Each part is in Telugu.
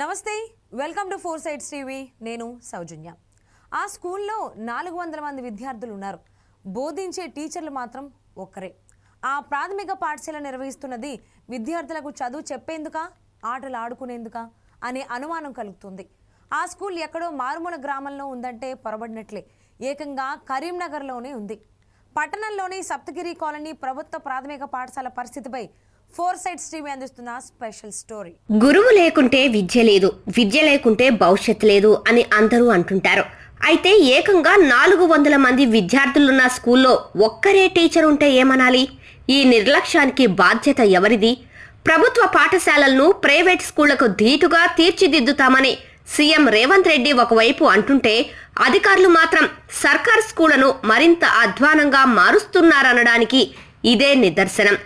నమస్తే, welcome to four sides TV. నేను సౌజన్య. ఆ స్కూల్లో 400 మంది విద్యార్థులు ఉన్నారు. బోధించే టీచర్లు మాత్రం ఒక్కరే. ఆ ప్రాథమిక పాఠశాల నిర్వహిస్తున్నది విద్యార్థులకు చదువు చెప్పేందుకా, ఆటలు ఆడుకునేందుకా అనే అనుమానం కలుగుతుంది. ఆ స్కూల్ ఎక్కడో మారుమూల గ్రామంలో ఉందంటే పొరబడినట్లే. ఏకంగా కరీంనగర్లోనే ఉంది. పట్టణంలోని సప్తగిరి కాలనీ ప్రభుత్వ ప్రాథమిక పాఠశాల పరిస్థితిపై ఫోర్ సైడ్స్ టీవీ అందిస్తున్న స్పెషల్ స్టోరీ. గురువు లేకుంటే విద్య లేదు, విద్య లేకుంటే భవిష్యత్తు లేదు అని అందరూ అంటుంటారు. అయితే ఏకంగా 400 మంది విద్యార్థులున్న స్కూల్లో ఒక్కరే టీచర్ ఉంటే ఏమనాలి? ఈ నిర్లక్ష్యానికి బాధ్యత ఎవరిది? ప్రభుత్వ పాఠశాలలను ప్రైవేట్ స్కూళ్లకు ధీటుగా తీర్చిదిద్దుతామని సీఎం రేవంత్ రెడ్డి ఒకవైపు అంటుంటే, అధికారులు మాత్రం సర్కార్ స్కూళ్లను మరింత అధ్వానంగా మారుస్తున్నారనడానికి ఇదే నిదర్శనం.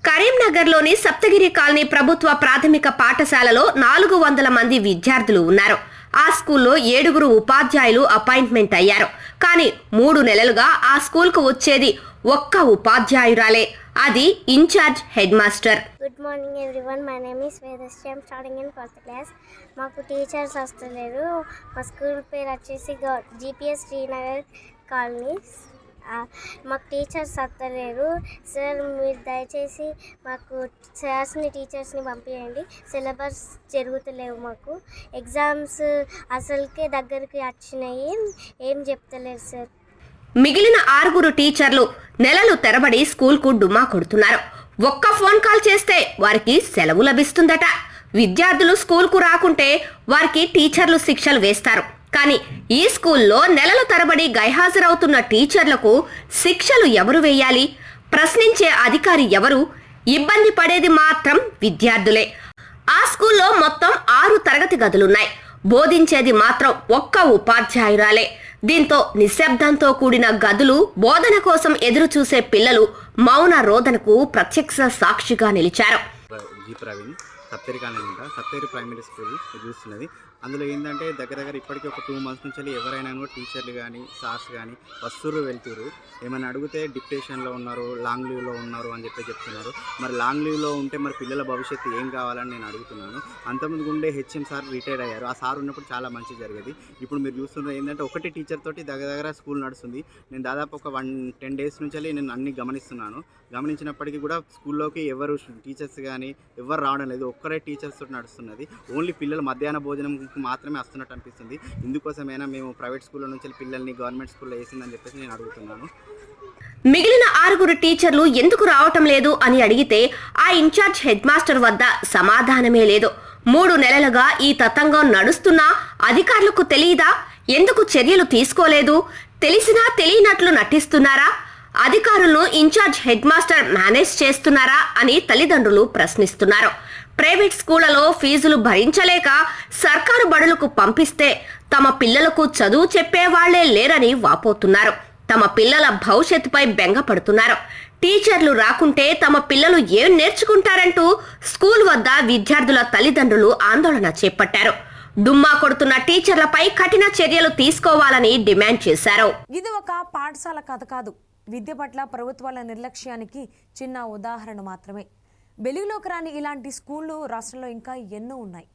కరీంనగర్లోని సప్తగిరి కాలనీ ప్రభుత్వ ప్రాథమిక పాఠశాలలో 400 మంది విద్యార్థులు ఉన్నారు. ఆ స్కూల్లో 7 ఉపాధ్యాయులు అపాయింట్మెంట్ అయ్యారు. కానీ 3 నెలలుగా ఆ స్కూల్కు వచ్చేది ఒక్క ఉపాధ్యాయురాలే, అది incharge head master. Good morning everyone, my name is Vedashri. I'm starting in 4th class. మాకు టీచర్స్ వస్తలేరు. మా స్కూల్ పేరు వచ్చేసి జీపీఎస్ శ్రీనగర్ కాలనీ. మాకు టీచర్స్ వస్తలేరు సార్. మీరు దయచేసి మాకు సార్స్ని టీచర్స్ని పంపించండి. సిలబస్ జరుగుతలేవు, మాకు ఎగ్జామ్స్ అసలుకే దగ్గరికి వచ్చినాయి, ఏం చెప్తలేరు సార్. మిగిలిన 6 టీచర్లు నెలలు తరబడి స్కూల్కు డుమ్మా కొడుతున్నారు. ఒక్క ఫోన్ కాల్ చేస్తే వారికి సెలవు లభిస్తుందట. విద్యార్థులు స్కూల్కు రాకుంటే వారికి టీచర్లు శిక్షలు వేస్తారు. కానీ ఈ స్కూల్లో నెలల తరబడి గైహాజరవుతున్న టీచర్లకు శిక్షలు ఎవరు వేయాలి? ప్రశ్నించే అధికారి ఎవరు? ఇబ్బంది పడేది మాత్రం విద్యార్థులే. ఆ స్కూల్లో మొత్తం 6 తరగతి గదులున్నాయి. బోధించేది మాత్రం ఒక్క ఉపాధ్యాయురాలే. దీంతో నిశ్శబ్దంతో కూడిన గదులు, బోధన కోసం ఎదురు చూసే పిల్లలు మౌన రోదనకు ప్రత్యక్ష సాక్షిగా నిలిచారు. సప్తగిరి ప్రైమరీ స్కూల్ చూస్తున్నది. అందులో ఏంటంటే దగ్గర ఇప్పటికీ ఒక 2 months నుంచి ఎవరైనా కూడా టీచర్లు కానీ సార్స్ కానీ వస్తుర్రు వెళ్తురు. ఏమైనా అడిగితే డిప్రెషన్లో ఉన్నారు, లాంగ్ లీవ్లో ఉన్నారు అని చెప్తున్నారు. మరి లాంగ్ లీవ్లో ఉంటే మరి పిల్లల భవిష్యత్తు ఏం కావాలని నేను అడుగుతున్నాను. అంతమంది ఉండే హెచ్ఎం సార్ రిటైర్డ్ అయ్యారు. ఆ సార్ ఉన్నప్పుడు చాలా మంచి జరిగేది. ఇప్పుడు మీరు చూస్తున్నారు ఏంటంటే ఒకటి టీచర్ తోటి దగ్గర స్కూల్ నడుస్తుంది. నేను దాదాపు ఒక 10 days నుంచి నేను అన్ని గమనించినప్పటికీ కూడా స్కూల్లోకి ఎవరు టీచర్స్ కానీ ఎవరు రావడం లేదు. ఒక్కరే టీచర్స్ తోటి నడుస్తున్నది. ఓన్లీ పిల్లలు మధ్యాహ్న భోజనం మాత్రమే వస్తున్నట్టు అనిపిస్తుంది. ఇందుకోసమైనా మేము ప్రైవేట్ స్కూల్లో నుంచి పిల్లల్ని గవర్నమెంట్ స్కూల్లో వేసిందని చెప్పేసి నేను అడుగుతున్నాను. మిగిలిన 6 టీచర్లు ఎందుకు రావటం లేదు అని అడిగితే ఆ ఇన్ఛార్జ్ హెడ్ మాస్టర్ వద్ద సమాధానమే లేదు. 3 నెలలుగా ఈ తతంగం నడుస్తున్నా అధికారులకు తెలియదా? ఎందుకు చర్యలు తీసుకోలేదు? తెలిసినా తెలియనట్లు నటిస్తున్నారా? అధికారులను ఇన్ఛార్జ్ హెడ్ మాస్టర్ మేనేజ్ చేస్తున్నారా అని తల్లిదండ్రులు ప్రశ్నిస్తున్నారు. ప్రైవేట్ స్కూళ్లలో ఫీజులు భరించలేక సర్కారు బడులకు పంపిస్తే తమ పిల్లలకు చదువు చెప్పేవాళ్లే లేరని వాపోతున్నారు. తమ పిల్లల భవిష్యత్తుపై బెంగపడుతున్నారు. టీచర్లు రాకుంటే తమ పిల్లలు ఏం నేర్చుకుంటారంటూ స్కూల్ వద్ద విద్యార్థుల తల్లిదండ్రులు ఆందోళన చేపట్టారు. డుమ్మా కొడుతున్న టీచర్లపై కఠిన చర్యలు తీసుకోవాలని డిమాండ్ చేశారు. ఇది ఒక పాఠశాల కథ కాదు. విద్య పట్ల ప్రభుత్వాల నిర్లక్ష్యానికి చిన్న ఉదాహరణ మాత్రమే. వెలుగులోకి రాని ఇలాంటి స్కూళ్ళు రాష్ట్రంలో ఇంకా ఎన్నో ఉన్నాయి.